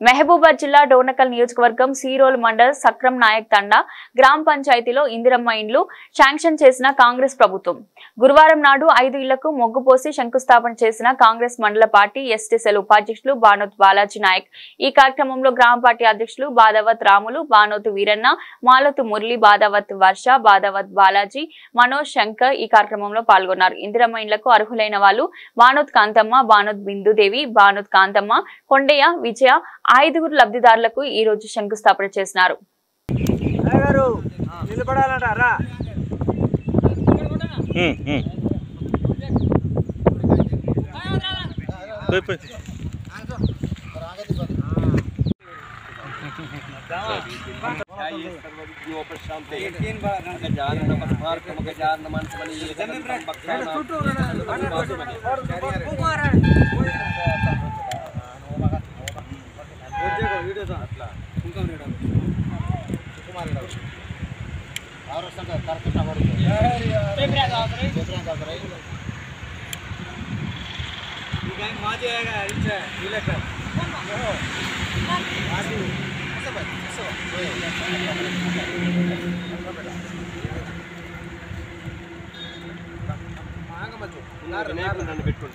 మహబూబాబాద్ జిల్లా డోర్నకల్ నియోజకవర్గం సీరోల్ మండల్ సక్రం నాయక్ తండా గ్రామ పంచాయతీలో ఇందిరమ్మ ఇండ్లు శాంక్షన్ చేసిన కాంగ్రెస్ ప్రభుత్వం గురువారం నాడు 5 ఇళ్లకు మొగ్గు పోసి శంకుస్థాపన చేసిన కాంగ్రెస్ మండల పార్టీ ఎస్టీసెల్ ఉపాధ్యక్షులు బానోత్ బాలాజీ నాయక్ ఈ కార్యక్రమంలో గ్రామ పార్టీ అధ్యక్షులు బాదావత్ రాములు బానోత్ వీరన్న మాలతు మురళి బాదావత్ వర్ష బాదావత్ బాలాజీ మనోజ్ శంకర్ ఈ కార్యక్రమంలో పాల్గొన్నారు. ఇందిరమ్మ ఇండ్లకు అర్హులైన వాళ్ళు బానోత్ కాంతమ్మ బానోత్ బిందుదేవి బానోత్ కాంతమ్మ కొండయ్య విజయ 5 లబ్ధిదారులకు ఈ రోజు శంకుస్థాపన చేశారు.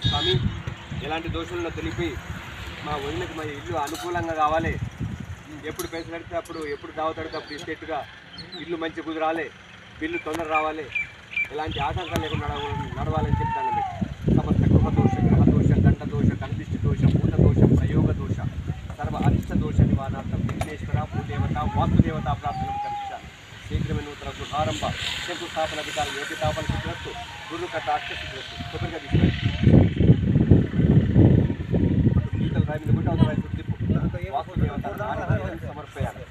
స్వామి ఎలాంటి దోషులను తెలిపి మా వదినకి మా ఇల్లు అనుకూలంగా కావాలి. ఎప్పుడు పైసలు అడితే అప్పుడు, ఎప్పుడు దావతడితే అప్పుడు ఇచ్చేట్టుగా ఇల్లు మంచి కుదరాలి, బిల్లు తొందర రావాలి, ఎలాంటి ఆటంకాలు లేకుండా నడవాలని చెప్తాను. మీకు సమస్త గృహదోష గ్రహదోష దండదోష కనిదిష్టి దోష భూతదోషం ప్రయోగ దోష సర్వ అరిష్ట దోష నివారణార్థం విఘ్నేశ్వర భూదేవత వాస్తుదేవత ప్రార్థనలు కల్పించాలి. శీఘ్రమే నూతన గృహారంభ శంకుస్థాపన అధికారం యోగ్యతాపన సిద్ధులతో గురు కట్ట అక్షసిద్ధులతో కొబ్బరిగా తీసుకొని రాయి మీద కొట్టి అవతల తిప్పు వాస్తుదేవత సమర్పయాలి.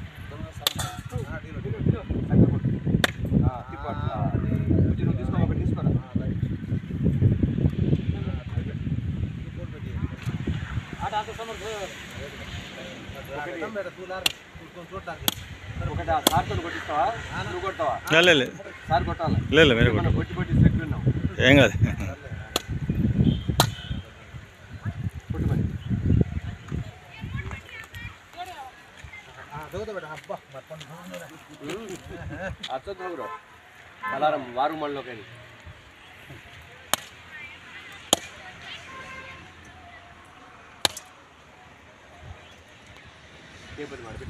నువ్వు తీసుకో, ఒకటి తీసుకోరా. ఒకటి ఆ సార్తో కొట్టిస్తావా, నువ్వు కొట్టావా? సార్ కొట్టాలి. కొట్టి కొట్టి సెట్ ఉన్నావు ఏం కాదు. అర్థం అలారం వారు మళ్ళీ పేపర్ ಮಾಡಿ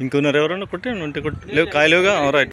ఇంకొన్నారు ఎవరన్నా కొట్టి ఉంటే కొట్టి లేవు కాయలుగా రైట్.